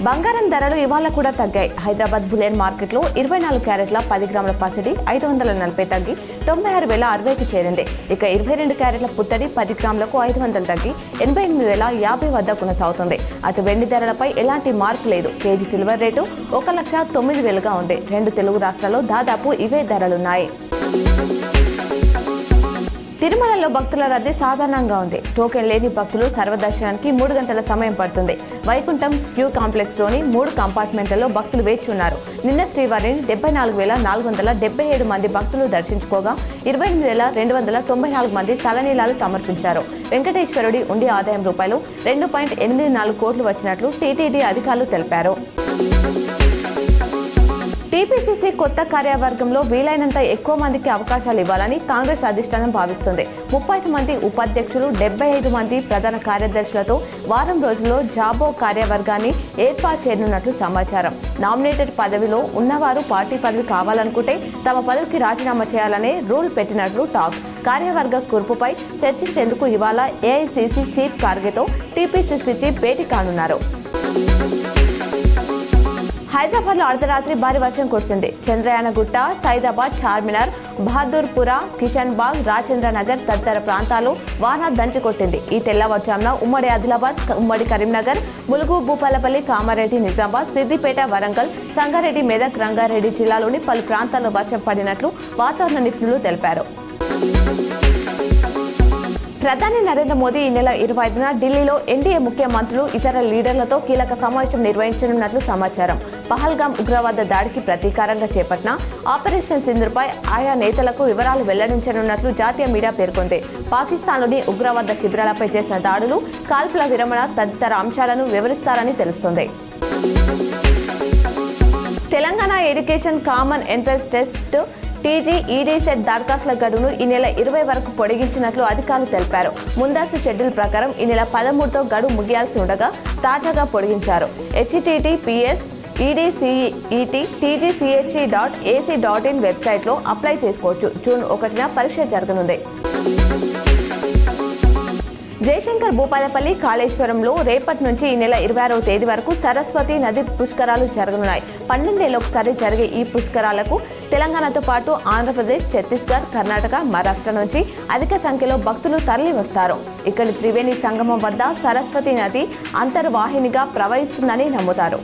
బంగారం ధరలు ఇవాళ కూడా తగ్గాయి. హైదరాబాద్ బులియన్ మార్కెట్లో 24 క్యారెట్ల 10 గ్రాముల పసిడి 540 తగ్గి 96,060కి చేరింది. ఇక 22 క్యారెట్ల పుత్తడి 10 గ్రాములకు 500 తగ్గి 88,050 వద్ద కొనసాగుతుంది. అటు వెండి ధరలపై ఎలాంటి మార్పు లేదు. కేజీ సిల్వర్ రేటు 1,09,000గా ఉంది. 2 తెలుగు రాష్ట్రాల్లో దాదాపు ఇవే ధరలున్నాయి. తిరుమలలో భక్తుల రద్దీ సాధారణంగా ఉంది. టోకెన్ లేని భక్తులు సర్వదర్శనానికి 3 గంటల సమయం పడుతుంది. వైకుంఠం క్యూ కాంప్లెక్స్లోని 3 కంపార్ట్మెంట్లలో భక్తులు వేచి ఉన్నారు. నిన్న శ్రీవారిని 74,477 మంది భక్తులు దర్శించుకోగా 28,294 మంది తలనీలాలు సమర్పించారు. వెంకటేశ్వరుడి ఉండి ఆదాయం రూపాయలు 2.84 కోట్లు వచ్చినట్లు టీటీడీ అధికారులు తెలిపారు. టీపీసీసీ కొత్త కార్యవర్గంలో వీలైనంత ఎక్కువ మందికి అవకాశాలు ఇవ్వాలని కాంగ్రెస్ అధిష్టానం భావిస్తుంది. 30 మంది ఉపాధ్యక్షులు 75 మంది ప్రధాన కార్యదర్శులతో వారం రోజుల్లో జాబో కార్యవర్గాన్ని ఏర్పాటు చేయనున్నట్లు సమాచారం. నామినేటెడ్ పదవిలో ఉన్నవారు పార్టీ పదవి కావాలనుకుంటే తమ పదవికి రాజీనామా చేయాలనే రూల్ పెట్టినట్లు టాక్. కార్యవర్గ కూర్పుపై చర్చించేందుకు ఇవాళ ఏఐసీసీ చీఫ్ ఖార్గేతో టీపీసీసీ చీఫ్ భేటీ కానున్నారు. హైదరాబాద్లో అర్ధరాత్రి భారీ వర్షం కురిసింది. చంద్రయానగుట్ట, సైదాబాద్, చార్మినార్, బహదూర్పుర, కిషన్ బాగ్, రాజేంద్ర నగర్ తదితర ప్రాంతాలు వాన దంచుకొట్టింది. ఈ తెల్లవారుజామున ఉమ్మడి ఆదిలాబాద్, ఉమ్మడి కరీంనగర్, ములుగు, భూపాలపల్లి, కామారెడ్డి, నిజామాబాద్, సిద్దిపేట, వరంగల్, సంగారెడ్డి, మెదక్, రంగారెడ్డి జిల్లాలోని పలు ప్రాంతాల్లో వర్షం పడినట్లు వాతావరణ నిపుణులు తెలిపారు. ప్రధాని నరేంద్ర మోదీ ఈ నెల 25న ఢిల్లీలో ఎన్డీఏ ముఖ్యమంత్రులు ఇతర లీడర్లతో కీలక సమావేశం నిర్వహించనున్నట్లు సమాచారం. పహల్గామ్ ఉగ్రవాద దాడికి ప్రతీకారంగా చేపట్టిన ఆపరేషన్ సింధూర్పై ఆయా నేతలకు వివరాలు వెల్లడించనున్నట్లు జాతీయ మీడియా పేర్కొంది. పాకిస్తాన్లోని ఉగ్రవాద శిబిరాలపై చేసిన దాడులు, కాల్పుల విరమణ తదితర అంశాలను వివరిస్తారని తెలుస్తోంది. Telangana education common entrance test TG ఈడీసెట్ దరఖాస్తుల గడువును ఈ నెల 20 వరకు పొడిగించినట్లు అధికారులు తెలిపారు. ముందస్తు షెడ్యూల్ ప్రకారం ఈ నెల 13తో గడువు ముగియాల్సి ఉండగా తాజాగా పొడిగించారు. https EDCET tgche.ac.in వెబ్సైట్లో అప్లై చేసుకోవచ్చు. జూన్ 1న పరీక్ష జరగనుంది. జయశంకర్ భూపాలపల్లి కాళేశ్వరంలో రేపటి నుంచి ఈ నెల 26వ తేదీ వరకు సరస్వతి నది పుష్కరాలు జరగనున్నాయి. 12 ఏళ్లకు ఒకసారి జరిగే ఈ పుష్కరాలకు తెలంగాణతో పాటు ఆంధ్రప్రదేశ్, ఛత్తీస్గఢ్, కర్ణాటక, మహారాష్ట్ర నుంచి అధిక సంఖ్యలో భక్తులు తరలి వస్తారు. ఇక్కడి త్రివేణి సంగమం వద్ద సరస్వతి నది అంతర్వాహినిగా ప్రవహిస్తుందని నమ్ముతారు.